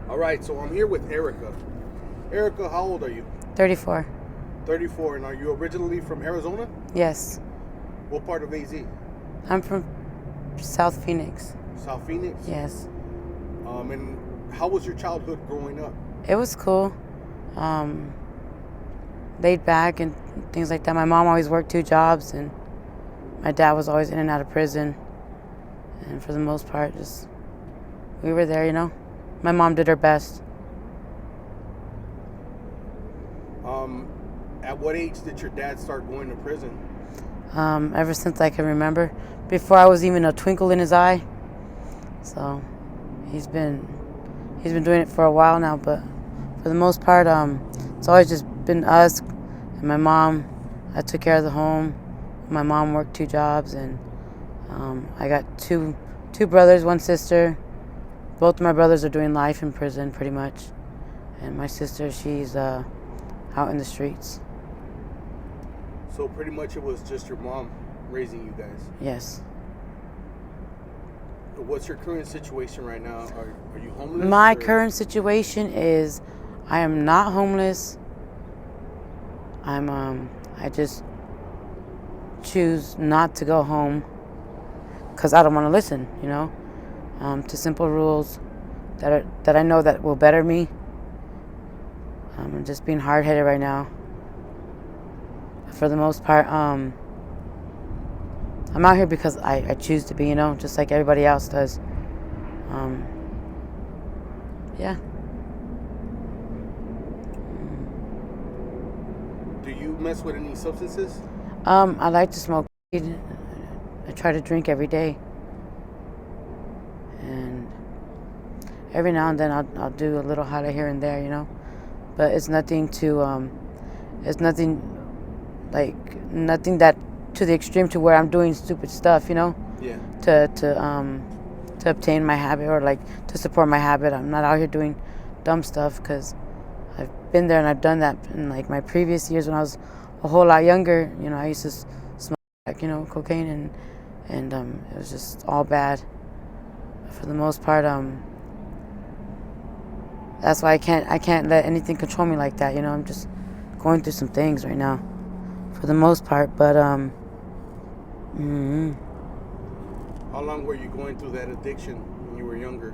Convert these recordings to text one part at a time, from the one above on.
All right, so I'm here with Erica. Erica, how old are you? 34. 34, and are you originally from Arizona? Yes. What part of AZ? I'm from South Phoenix. South Phoenix? Yes. And how was your childhood growing up? It was cool. Laid back and things like that. My mom always worked 2 jobs, and my dad was always in and out of prison. And for the most part, we were there, My mom did her best. At what age did your dad start going to prison? Ever since I can remember, before I was even a twinkle in his eye. So he's been doing it for a while now, but for the most part, it's always just been us and my mom. I took care of the home. My mom worked 2 jobs, and I got two brothers, 1 sister. Both of my brothers are doing life in prison, pretty much, and my sister, she's out in the streets. So pretty much it was just your mom raising you guys. Yes. What's your current situation right now? Are you homeless? My current situation is I am not homeless. I just choose not to go home because I don't want to listen, to simple rules that I know that will better me. I'm just being hard-headed right now. For the most part, I'm out here because I choose to be, just like everybody else does. Yeah. Do you mess with any substances? I like to smoke weed. I try to drink every day. And every now and then I'll do a little holler here and there, But it's nothing nothing that to the extreme to where I'm doing stupid stuff, Yeah. To obtain my habit or to support my habit. I'm not out here doing dumb stuff because I've been there and I've done that in my previous years when I was a whole lot younger. I used to smoke cocaine and it was just all bad. But for the most part, that's why I can't let anything control me like that. I'm just going through some things right now, for the most part. But How long were you going through that addiction when you were younger?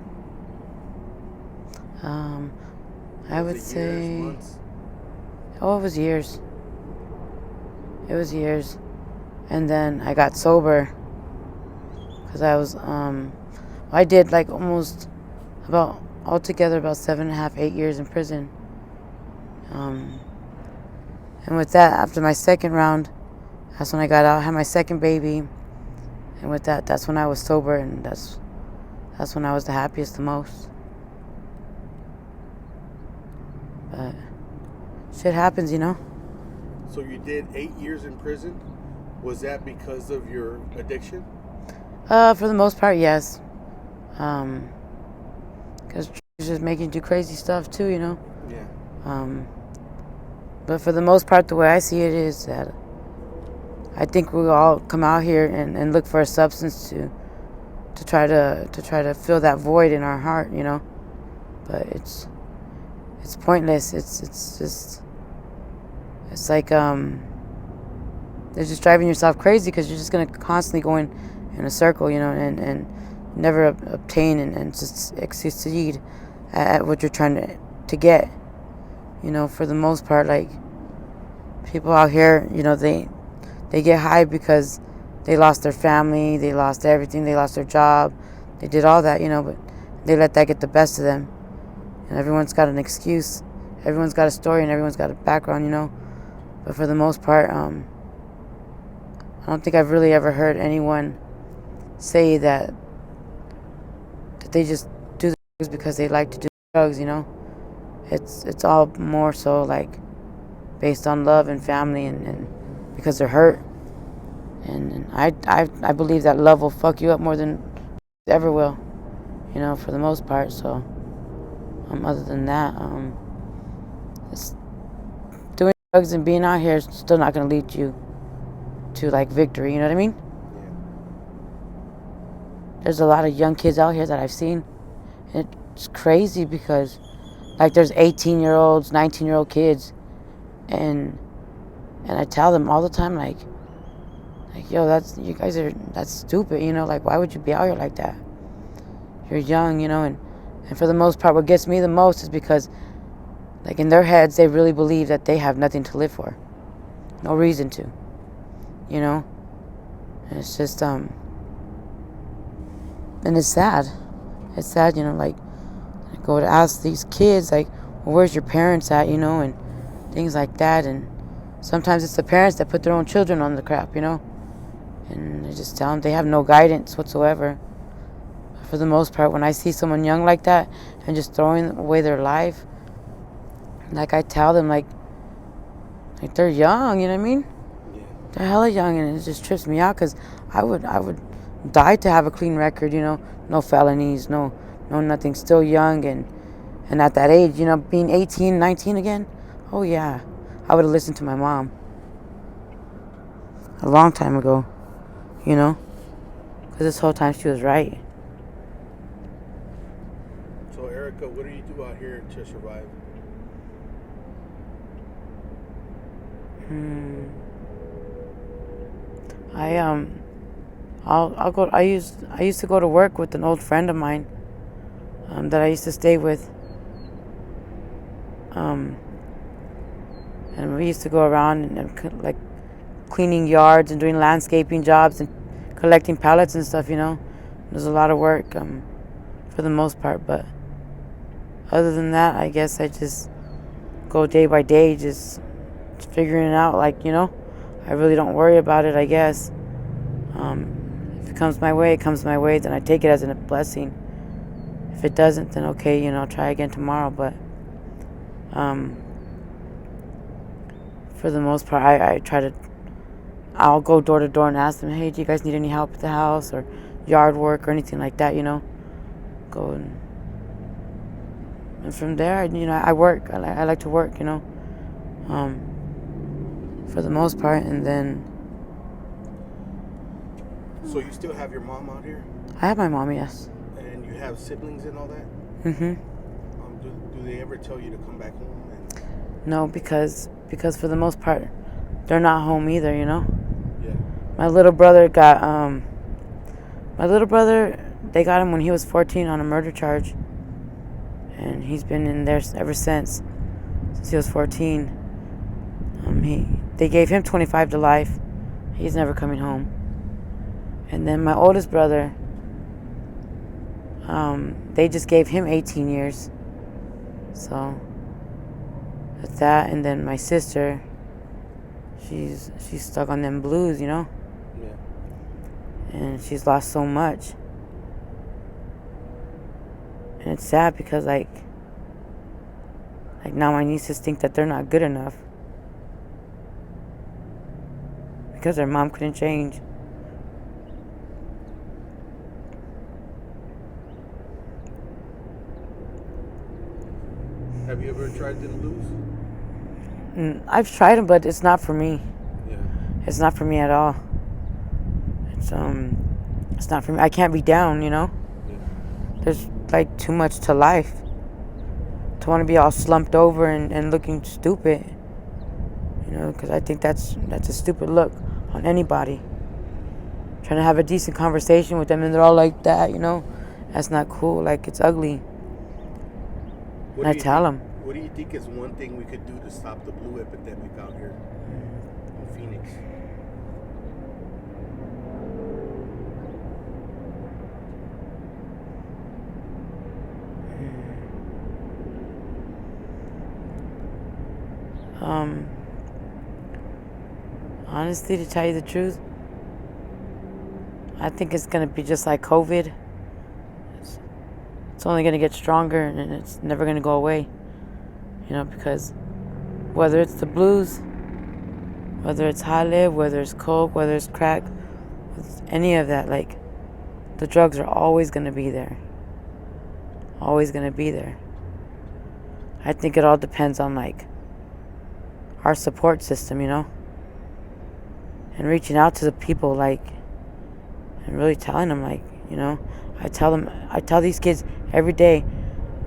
I would say, years, months? It was years. It was years, and then I got sober because I did almost altogether about 7.5, 8 years in prison. And with that, after my second round, that's when I got out, had my second baby, and with that, that's when I was sober, and that's when I was the happiest the most. But shit happens, So you did 8 years in prison? Was that because of your addiction? For the most part, yes. Because it's just making you do crazy stuff too, Yeah. But for the most part, the way I see it is that I think we all come out here and look for a substance to try to fill that void in our heart, But it's pointless. It's like they're just driving yourself crazy because you're just gonna constantly go in a circle, and never obtain and just succeed at what you're trying to get. For the most part, people out here, they get high because they lost their family, they lost everything, they lost their job, they did all that, but they let that get the best of them. And everyone's got an excuse, everyone's got a story, and everyone's got a background, But for the most part, I don't think I've really ever heard anyone say that they just do the drugs because they like to do drugs, It's all more so based on love and family and because they're hurt. And I believe that love will fuck you up more than it ever will, for the most part. So other than that, it's doing drugs and being out here is still not going to lead you to victory, you know what I mean? Yeah. There's a lot of young kids out here that I've seen, and it's crazy because like there's 18-year-olds, 19-year-old kids, and I tell them all the time like yo, that's stupid, like why would you be out here like that? You're young, and for the most part what gets me the most is because like in their heads they really believe that they have nothing to live for. No reason to. And it's just and it's sad. It's sad, like I go to ask these kids like, well, where's your parents at, and things like that, and sometimes it's the parents that put their own children on the crap, and I just tell them they have no guidance whatsoever. For the most part, when I see someone young like that and just throwing away their life, like I tell them like they're young, you know what I mean? Yeah. They're hella young, and it just trips me out because I would die to have a clean record, no felonies, no nothing, still young, and at that age, being 18, 19 again, oh yeah, I would have listened to my mom a long time ago, because this whole time she was right. So Erica, what do you do out here to survive? I'll go. I used to go to work with an old friend of mine, that I used to stay with, and we used to go around and like cleaning yards and doing landscaping jobs and collecting pallets and stuff. There's a lot of work, for the most part, but other than that, I guess I just go day by day, just figuring it out. Like I really don't worry about it, I guess. If it comes my way, it comes my way. Then I take it as a blessing. If it doesn't, then okay, I'll try again tomorrow. But for the most part, I'll go door to door and ask them, hey, do you guys need any help at the house or yard work or anything like that? Go and from there, I work. I like to work, for the most part, and then. So you still have your mom out here? I have my mom, yes. And you have siblings and all that? Mm-hmm. Do they ever tell you to come back home? No, because for the most part, they're not home either, Yeah. My little brother they got him when he was 14 on a murder charge. And he's been in there ever since he was 14. They gave him 25 to life. He's never coming home. And then my oldest brother, they just gave him 18 years. So that's that. And then my sister, she's stuck on them blues, Yeah. And she's lost so much. And it's sad because like now my nieces think that they're not good enough because their mom couldn't change. Have you ever tried them blues? I've tried them, but it's not for me. Yeah. It's not for me at all. It's not for me. I can't be down, Yeah. There's like too much to life to want to be all slumped over and looking stupid, because I think that's a stupid look on anybody. Trying to have a decent conversation with them and they're all like that, that's not cool. Like, it's ugly. And I tell them. What do you think is one thing we could do to stop the blue epidemic out here in Phoenix? Honestly, to tell you the truth, I think it's going to be just like COVID. It's only going to get stronger and it's never going to go away. Because whether it's the blues, whether it's Halib, whether it's coke, whether it's crack, any of that, like, the drugs are always going to be there. Always going to be there. I think it all depends on, like, our support system, and reaching out to the people, like, and really telling them, like, I tell these kids every day,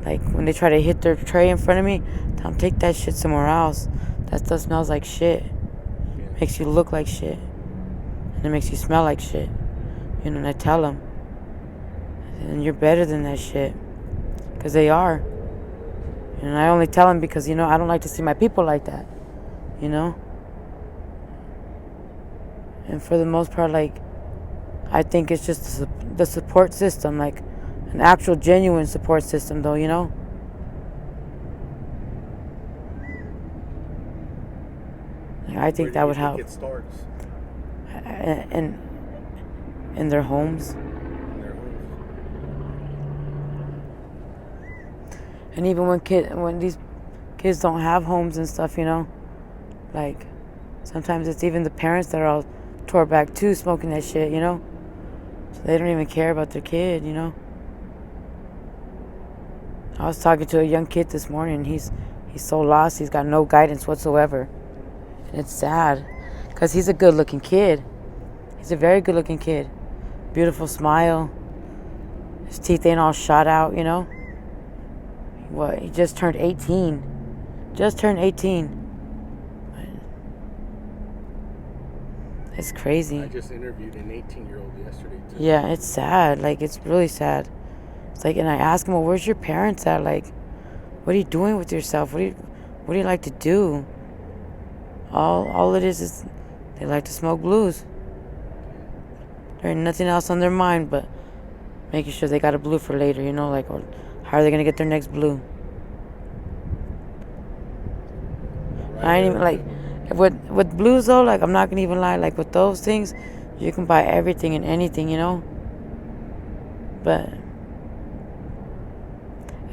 Like when they try to hit their tray in front of me, tell them take that shit somewhere else. That stuff smells like shit. Yeah. Makes you look like shit. And it makes you smell like shit. You know, and I tell them. And you're better than that shit. Because they are. And I only tell them because, you know, I don't like to see my people like that. You know? And for the most part, like, I think it's just the support system. Like, an actual, genuine support system, though, you know? I think that would help. It starts in their homes. And even when these kids don't have homes and stuff, you know, like sometimes it's even the parents that are all tore back too, smoking that shit, you know. So they don't even care about their kid, you know. I was talking to a young kid this morning. He's so lost. He's got no guidance whatsoever. And it's sad because he's a good-looking kid. He's a very good-looking kid. Beautiful smile. His teeth ain't all shot out, you know. What? He just turned 18. Just turned 18. It's crazy. I just interviewed an 18-year-old yesterday too. Yeah, it's sad. Like, it's really sad. It's like, and I ask him, well, where's your parents at? Like, what are you doing with yourself? What do you like to do? All it is they like to smoke blues. There ain't nothing else on their mind but making sure they got a blue for later, you know, like, or how are they gonna get their next blue? Right. I ain't even like with blues though, like I'm not gonna even lie, like with those things, you can buy everything and anything, you know. But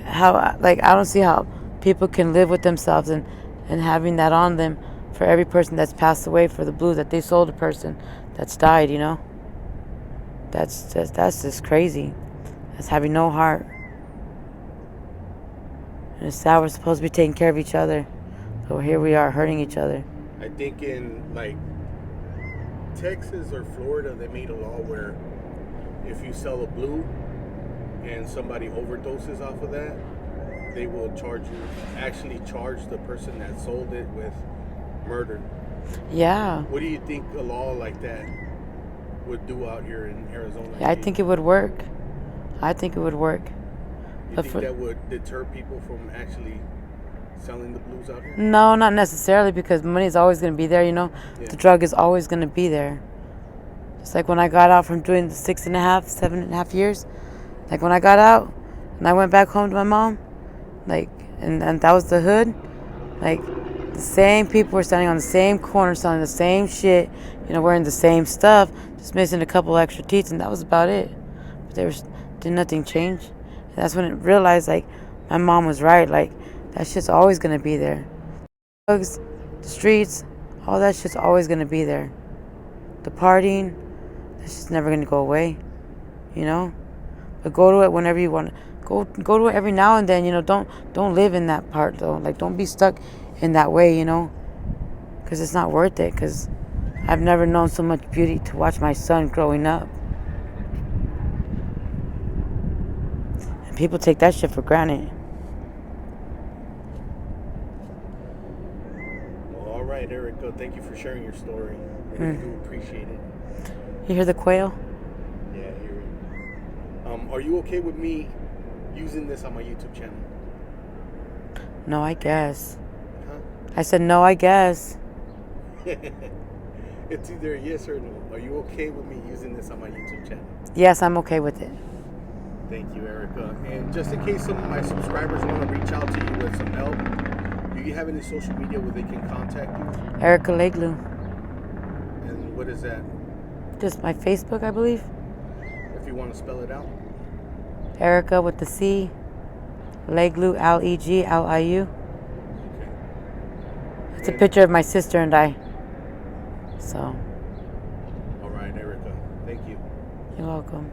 how, like, I don't see how people can live with themselves and having that on them for every person that's passed away for the blue that they sold a person that's died, you know. That's just crazy. That's having no heart. And it's sad we're supposed to be taking care of each other. So here we are hurting each other. I think in like Texas or Florida, they made a law where if you sell a blue and somebody overdoses off of that, they will actually charge the person that sold it with murder. Yeah. What do you think a law like that would do out here in Arizona? Yeah, I think it would work. I think it would work. You think that would deter people from actually selling the blues out here? No, not necessarily, because money is always going to be there, you know. Yeah. The drug is always going to be there. Just like when I got out from doing the 7.5 years, like when I got out and I went back home to my mom, like, and that was the hood, like, the same people were standing on the same corner selling the same shit, you know, wearing the same stuff, just missing a couple extra teeth, and that was about it. But did nothing change. And that's when I realized, like, my mom was right. Like, that shit's always gonna be there. Drugs, the streets, all that shit's always gonna be there. The partying, that's just never gonna go away, you know. But go to it whenever you want. Go to it every now and then, you know. Don't live in that part though. Like, don't be stuck in that way, you know, because it's not worth it. Because I've never known so much beauty to watch my son growing up. And people take that shit for granted. Well, all right, Erica, thank you for sharing your story. I really do appreciate it. You hear the quail? Yeah, I hear it. Are you okay with me using this on my YouTube channel? No, I guess. Huh? I said no, I guess. It's either a yes or no. Are you okay with me using this on my YouTube channel? Yes, I'm okay with it. Thank you, Erica. And just in case some of my subscribers want to reach out to you with some help, do you have any social media where they can contact you? Erica Leglu. And what is that? Just my Facebook, I believe. If you want to spell it out. Erica with the C. Leglu, Legliu. Okay. It's a picture of my sister and I. So. All right, Erica. Thank you. You're welcome.